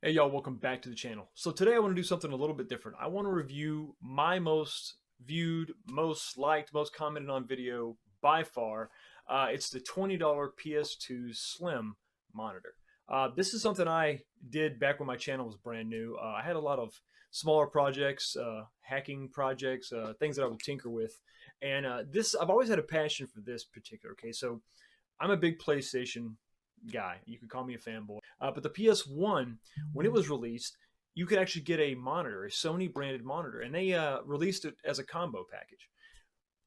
Hey y'all, welcome back to the channel. So today I want to do something a little bit different. I want to review my most viewed, most liked, most commented on video by far. It's the $20 PS2 Slim monitor. This is something I did back when my channel was brand new. I had a lot of smaller projects, hacking projects, things that I would tinker with. And I've always had a passion for this particular case. So I'm a big PlayStation guy. You could call me a fanboy. But the PS1, when it was released, you could actually get a monitor, a Sony branded monitor, and they released it as a combo package.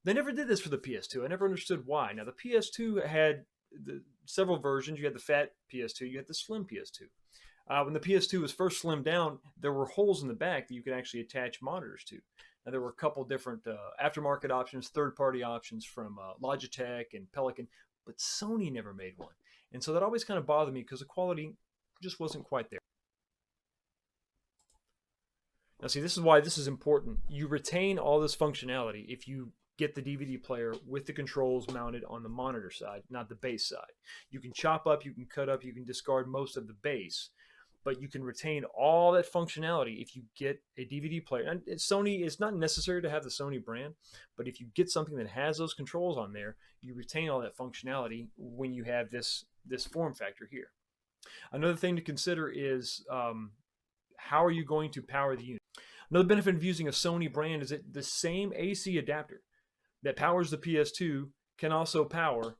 They never did this for the PS2. I never understood why. Now, the PS2 had several versions. You had the fat PS2, you had the slim PS2. When the PS2 was first slimmed down, there were holes in the back that you could actually attach monitors to. Now, there were a couple different aftermarket options, third party options from Logitech and Pelican, but Sony never made one. And so that always kind of bothered me because the quality just wasn't quite there. Now, see, this is why this is important. You retain all this functionality if you get the DVD player with the controls mounted on the monitor side, not the base side. You can chop up, you can cut up, you can discard most of the base, but you can retain all that functionality if you get a DVD player. And Sony, it's not necessary to have the Sony brand, but if you get something that has those controls on there, you retain all that functionality when you have this form factor here. Another thing to consider is how are you going to power the unit? Another benefit of using a Sony brand is that the same AC adapter that powers the PS2 can also power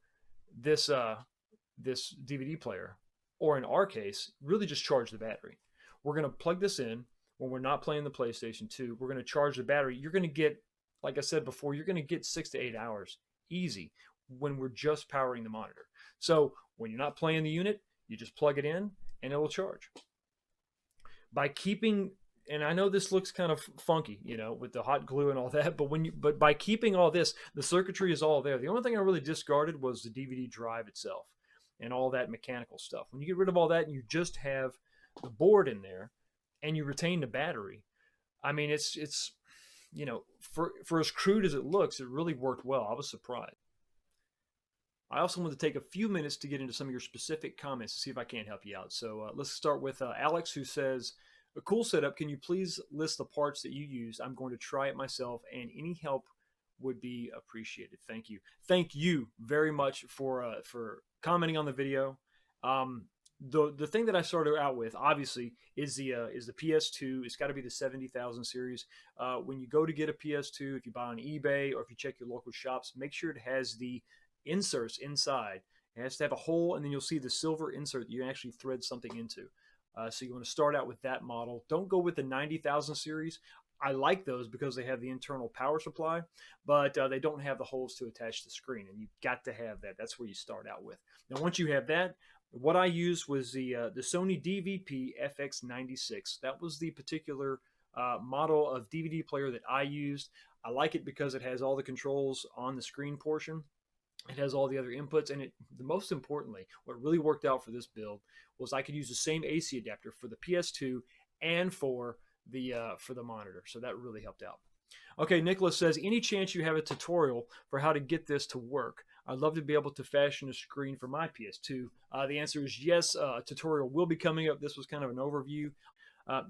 this DVD player, or in our case, really just charge the battery. We're going to plug this in when we're not playing the PlayStation 2. We're going to charge the battery. You're going to get, like I said before, you're going to get 6 to 8 hours easy when we're just powering the monitor. So when you're not playing the unit, you just plug it in and it will charge. By keeping, and I know this looks kind of funky, you know, with the hot glue and all that, but by keeping all this, the circuitry is all there. The only thing I really discarded was the DVD drive itself and all that mechanical stuff. When you get rid of all that and you just have the board in there and you retain the battery, I mean, it's you know, for as crude as it looks, it really worked well. I was surprised. I also want to take a few minutes to get into some of your specific comments to see if I can't help you out. So let's start with Alex, who says, a cool setup. Can you please list the parts that you use? I'm going to try it myself, and any help would be appreciated. Thank you. Thank you very much for commenting on the video. The thing that I started out with, obviously, is the PS2. It's got to be the 70,000 series. When you go to get a PS2, if you buy on eBay or if you check your local shops, make sure it has the inserts inside. It has to have a hole, and then you'll see the silver insert that you can actually thread something into. So you want to start out with that model. Don't go with the 90,000 series. I like those because they have the internal power supply, but they don't have the holes to attach the screen, and you've got to have that. That's where you start out with. Now, once you have that, what I used was the Sony DVP FX96. That was the particular model of DVD player that I used. I like it because it has all the controls on the screen portion. It has all the other inputs, and the most importantly, what really worked out for this build was I could use the same AC adapter for the PS2 and for the monitor. So that really helped out. Okay, Nicholas says, any chance you have a tutorial for how to get this to work? I'd love to be able to fashion a screen for my PS2. The answer is yes. A tutorial will be coming up. This was kind of an overview.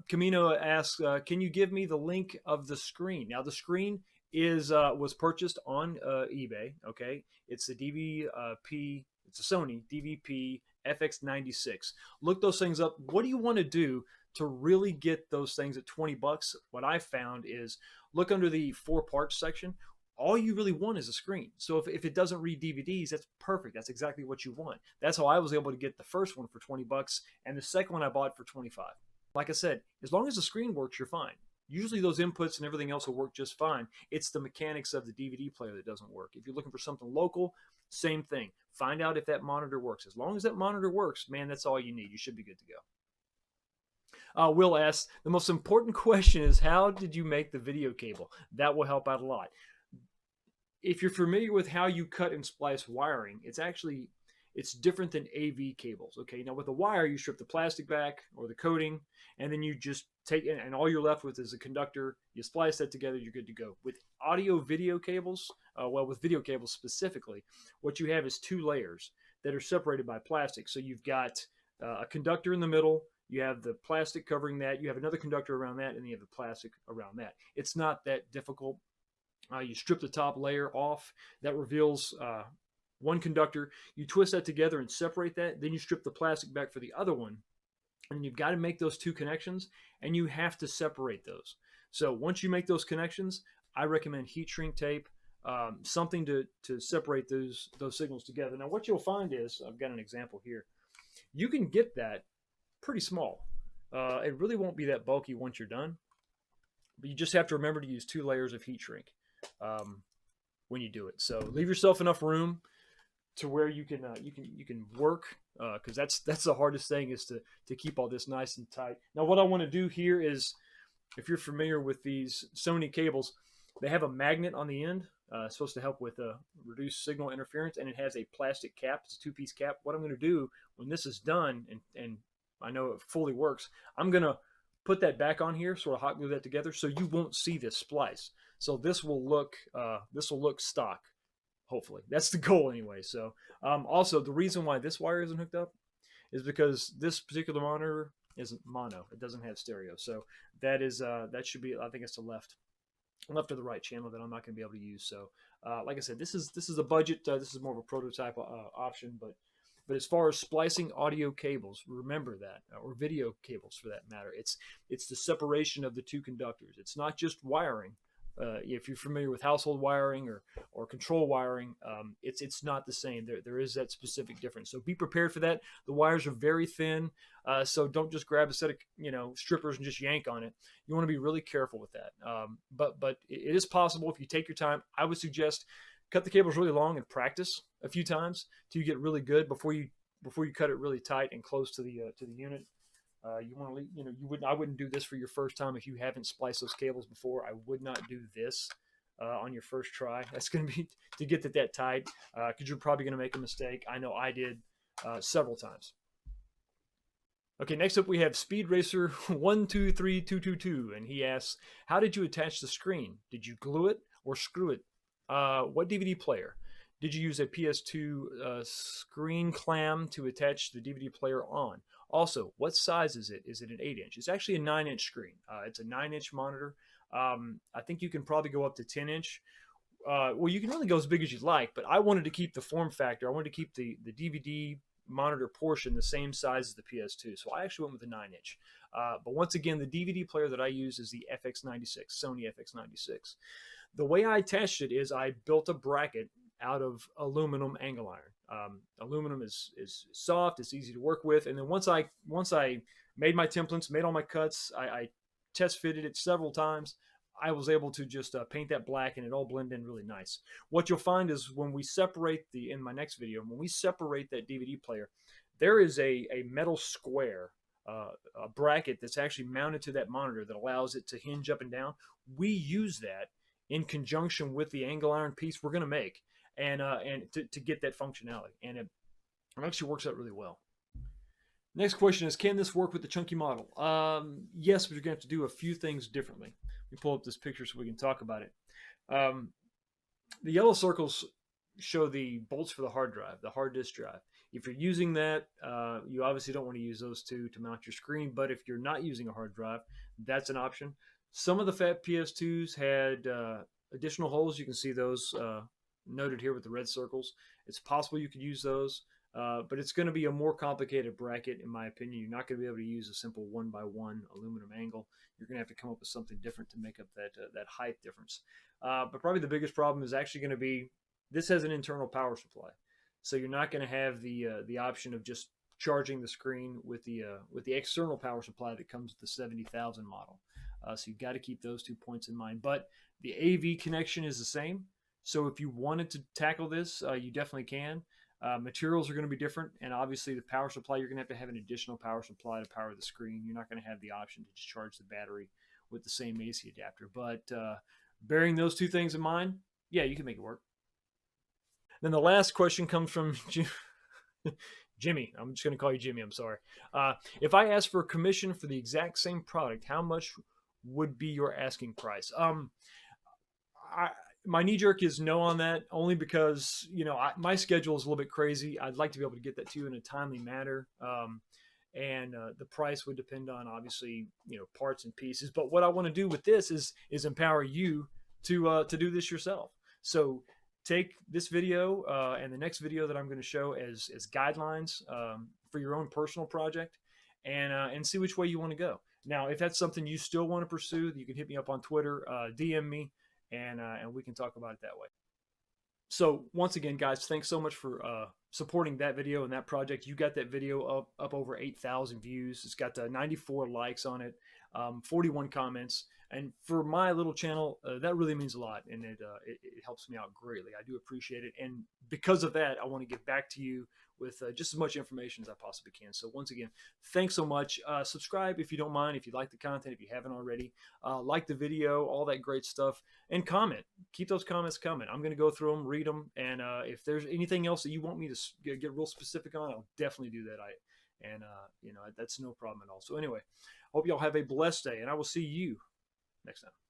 Camino asks, can you give me the link of the screen? Now, the screen was purchased on eBay. Okay, it's the DVP. It's a Sony DVP FX96. Look those things up. What do you want to do to really get those things at 20 bucks? What I found is look under the 4 parts section. All you really want is a screen. So if it doesn't read DVDs, that's perfect. That's exactly what you want. That's how I was able to get the first one for 20 bucks and the second one I bought for 25. Like I said, as long as the screen works, you're fine. Usually those inputs and everything else will work just fine. It's the mechanics of the DVD player that doesn't work. If you're looking for something local, same thing. Find out if that monitor works. As long as that monitor works, man, that's all you need. You should be good to go. Will asks, the most important question is, how did you make the video cable? That will help out a lot. If you're familiar with how you cut and splice wiring, it's different than AV cables. Okay, now with a wire, you strip the plastic back or the coating, and then you just take it, and all you're left with is a conductor. You splice that together, you're good to go. With audio video cables, with video cables specifically, what you have is 2 layers that are separated by plastic. So you've got a conductor in the middle, you have the plastic covering that, you have another conductor around that, and then you have the plastic around that. It's not that difficult. You strip the top layer off, that reveals one conductor. You twist that together and separate that. Then you strip the plastic back for the other one, and you've got to make those two connections, and you have to separate those. So once you make those connections, I recommend heat shrink tape, something to separate those signals together. Now, what you'll find is, I've got an example here. You can get that pretty small. It really won't be that bulky once you're done, but you just have to remember to use 2 layers of heat shrink um, when you do it. So leave yourself enough room to where you can work, because that's the hardest thing, is to keep all this nice and tight. Now, what I want to do here is, if you're familiar with these Sony cables, they have a magnet on the end, supposed to help with reduced signal interference, and it has a plastic cap. It's a 2-piece cap. What I'm going to do when this is done, and I know it fully works, I'm going to put that back on here, sort of hot glue that together, so you won't see this splice. So this will look stock. Hopefully, that's the goal anyway. So also, the reason why this wire isn't hooked up is because this particular monitor isn't mono. It doesn't have stereo. So that should be, I think it's the left of the right channel that I'm not going to be able to use. So like I said, this is a budget. This is more of a prototype option, but as far as splicing audio cables, remember that, or video cables for that matter, it's the separation of the two conductors. It's not just wiring. If you're familiar with household wiring or control wiring, it's not the same. There is that specific difference. So be prepared for that. The wires are very thin, so don't just grab a set of strippers and just yank on it. You want to be really careful with that. But it is possible if you take your time. I would suggest cut the cables really long and practice a few times till you get really good before you cut it really tight and close to the unit. You want to, I wouldn't do this for your first time if you haven't spliced those cables before. I would not do this on your first try. That's going to be to get that tight, because you're probably going to make a mistake. I know I did several times. Okay, next up we have Speed Racer 123222, and he asks, "How did you attach the screen? Did you glue it or screw it? What DVD player? Did you use a PS2 screen clamp to attach the DVD player on? Also, what size is it? Is it an 8-inch? It's actually a 9-inch screen. It's a 9-inch monitor. I think you can probably go up to 10-inch. Well, you can really go as big as you'd like, but I wanted to keep the form factor. I wanted to keep the DVD monitor portion the same size as the PS2, so I actually went with a 9-inch. But once again, the DVD player that I use is the FX96, Sony FX96. The way I attached it is I built a bracket out of aluminum angle iron. Aluminum is soft, it's easy to work with, and then once I made my templates, made all my cuts, I test fitted it several times. I was able to just paint that black, and it all blended in really nice. What you'll find is when we separate in my next video, when we separate that DVD player, there is a metal square, a bracket that's actually mounted to that monitor that allows it to hinge up and down. We use that in conjunction with the angle iron piece we're going to make, and to get that functionality, and it actually works out really well. Next question is, can this work with the chunky model? Yes, but you're going to have to do a few things differently. Let me pull up this picture so we can talk about it. The yellow circles show the bolts for the hard drive, the hard disk drive. If you're using that, you obviously don't want to use those two to mount your screen, but if you're not using a hard drive, that's an option. Some of the fat PS2s had additional holes. You can see those noted here with the red circles. It's possible you could use those. But it's going to be a more complicated bracket, in my opinion. You're not going to be able to use a simple 1x1 aluminum angle. You're going to have to come up with something different to make up that height difference. But probably the biggest problem is actually going to be, this has an internal power supply, so you're not going to have the option of just charging the screen with the external power supply that comes with the 70,000 model. So you've got to keep those 2 points in mind. But the AV connection is the same. So if you wanted to tackle this, you definitely can. Materials are going to be different, and obviously the power supply, you're going to have an additional power supply to power the screen. You're not going to have the option to just charge the battery with the same AC adapter. But bearing those two things in mind, yeah, you can make it work. Then the last question comes from Jimmy. I'm just going to call you Jimmy. I'm sorry. If I asked for a commission for the exact same product, how much would be your asking price? My knee jerk is no on that, only because my schedule is a little bit crazy. I'd like to be able to get that to you in a timely manner. and the price would depend on obviously parts and pieces. But what I want to do with this is empower you to do this yourself. So take this video and the next video that I'm going to show as guidelines for your own personal project, and see which way you want to go. Now, if that's something you still want to pursue, you can hit me up on Twitter, DM me, and we can talk about it that way. So once again, guys, thanks so much for supporting that video and that project. You got that video up over 8,000 views. It's got 94 likes on it, 41 comments. And for my little channel, that really means a lot, and it helps me out greatly. I do appreciate it. And because of that, I want to get back to you with just as much information as I possibly can. So once again, thanks so much. Subscribe if you don't mind, if you like the content, if you haven't already. Like the video, all that great stuff, and comment. Keep those comments coming. I'm going to go through them, read them, and if there's anything else that you want me to get real specific on, I'll definitely do that. That's no problem at all. So anyway, hope y'all have a blessed day, and I will see you next time.